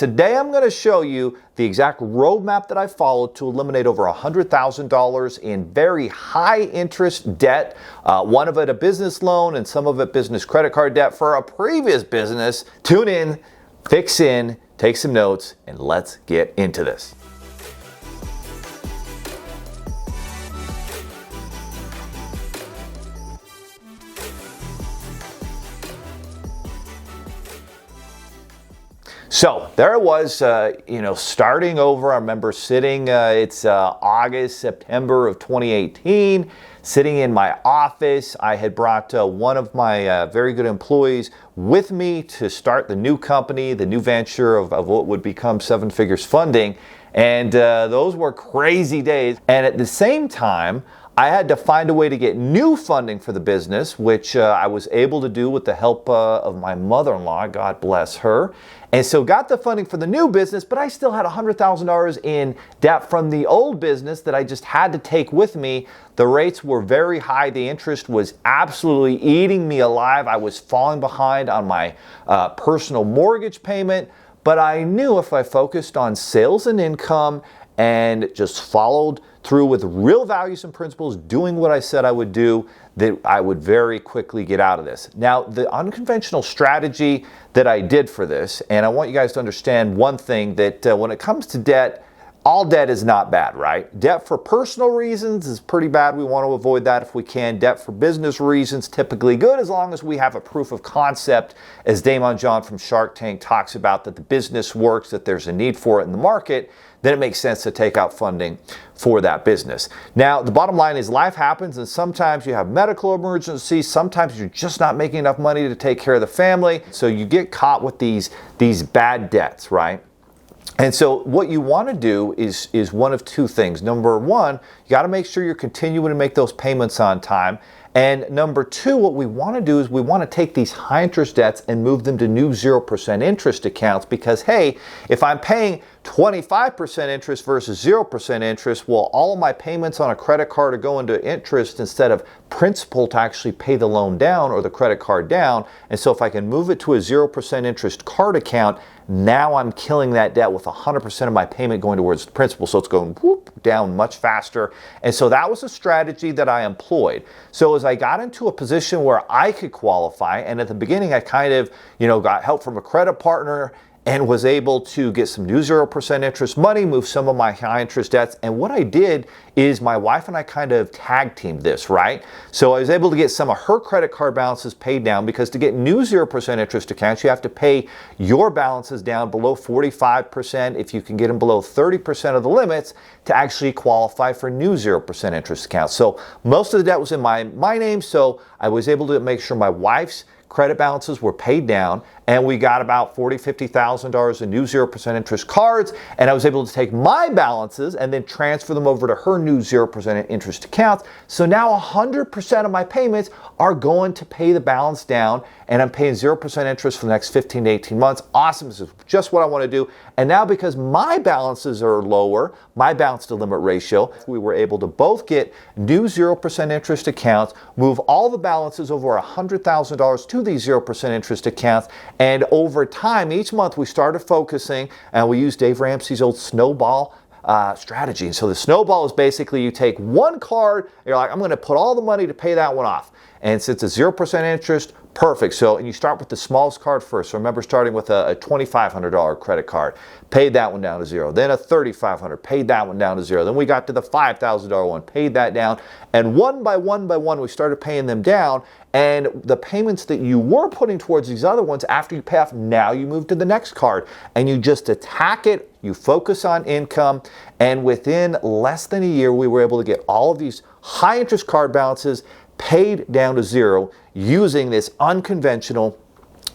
today I'm going to show you the exact roadmap that I followed to eliminate over $100,000 in very high interest debt, one of it a business loan and some of it business credit card debt for a previous business. Tune in, fix in, take some notes, and let's get into this. So there it was, starting over. I remember sitting, it's August, September of 2018, sitting in my office. I had brought one of my very good employees with me to start the new company, the new venture of what would become Seven Figures Funding. And those were crazy days. And at the same time, I had to find a way to get new funding for the business, which I was able to do with the help of my mother-in-law, God bless her. And so got the funding for the new business, but I still had $100,000 in debt from the old business that I just had to take with me. The rates were very high. The interest was absolutely eating me alive. I was falling behind on my personal mortgage payment, but I knew if I focused on sales and income and just followed through with real values and principles, doing what I said I would do, that I would very quickly get out of this. Now, the unconventional strategy that I did for this, and I want you guys to understand one thing, that when it comes to debt, all debt is not bad, right? Debt for personal reasons is pretty bad. We want to avoid that if we can. Debt for business reasons, typically good, as long as we have a proof of concept, as Damon John from Shark Tank talks about, that the business works, that there's a need for it in the market. Then it makes sense to take out funding for that business. Now, the bottom line is life happens, and sometimes you have medical emergencies. Sometimes you're just not making enough money to take care of the family. So you get caught with these bad debts, right? And so what you want to do is one of two things. Number one, you got to make sure you're continuing to make those payments on time. And number two, what we want to do is we want to take these high interest debts and move them to new 0% interest accounts, because, hey, if I'm paying 25% interest versus 0% interest, well, all of my payments on a credit card are going to interest instead of principal to actually pay the loan down or the credit card down. And so if I can move it to a 0% interest card account, now I'm killing that debt with 100% of my payment going towards the principal. So it's going whoop down much faster. And so that was a strategy that I employed. So as I got into a position where I could qualify, and at the beginning I kind of, got help from a credit partner and was able to get some new 0% interest money, move some of my high interest debts. And what I did is my wife and I kind of tag teamed this, right? So I was able to get some of her credit card balances paid down, because to get new 0% interest accounts, you have to pay your balances down below 45%. If you can get them below 30% of the limits to actually qualify for new 0% interest accounts. So most of the debt was in my name, so I was able to make sure my wife's credit balances were paid down, and we got about $40,000, $50,000 in new 0% interest cards, and I was able to take my balances and then transfer them over to her new 0% interest accounts. So now 100% of my payments are going to pay the balance down, and I'm paying 0% interest for the next 15 to 18 months. Awesome, this is just what I want to do. And now, because my balances are lower, my balance to limit ratio, we were able to both get new 0% interest accounts, move all the balances over $100,000 to these 0% interest accounts. And over time, each month we started focusing, and we used Dave Ramsey's old snowball strategy. And so the snowball is basically you take one card, you're like, I'm going to put all the money to pay that one off. And since it's 0% interest, perfect. So, and you start with the smallest card first. So remember, starting with a $2,500 credit card, paid that one down to zero. Then a $3,500, paid that one down to zero. Then we got to the $5,000 one, paid that down. And one by one, we started paying them down. And the payments that you were putting towards these other ones, after you pay off, now you move to the next card. And you just attack it, you focus on income. And within less than a year, we were able to get all of these high interest card balances paid down to zero using this unconventional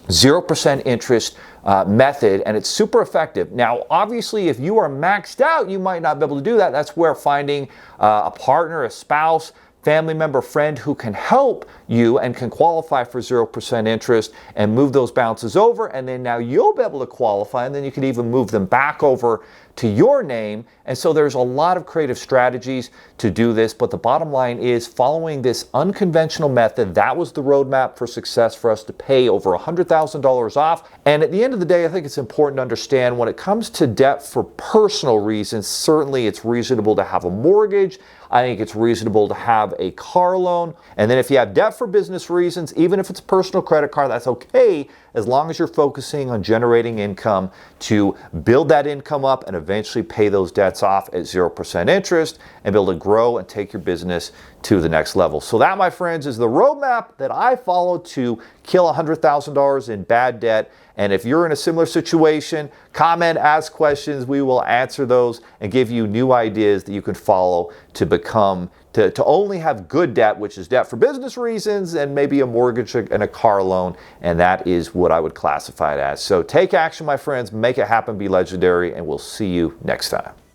0% interest method, and it's super effective. Now, obviously, if you are maxed out, you might not be able to do that. That's where finding a partner, a spouse, family member, friend who can help you and can qualify for 0% interest and move those balances over, and then now you'll be able to qualify, and then you can even move them back over to your name. And so there's a lot of creative strategies to do this, but the bottom line is following this unconventional method. That was the roadmap for success for us to pay over $100,000 off. And at the end of the day, I think it's important to understand when it comes to debt for personal reasons, certainly it's reasonable to have a mortgage. I think it's reasonable to have a car loan. And then if you have debt for business reasons, even if it's a personal credit card, that's okay, as long as you're focusing on generating income to build that income up and eventually pay those debts off at 0% interest and be able to grow and take your business to the next level. So that, my friends, is the roadmap that I follow to kill $100,000 in bad debt. And if you're in a similar situation, comment, ask questions. We will answer those and give you new ideas that you can follow to become, to only have good debt, which is debt for business reasons, and maybe a mortgage and a car loan. And that is what I would classify it as. So take action, my friends. Make it happen. Be legendary. And we'll see you next time.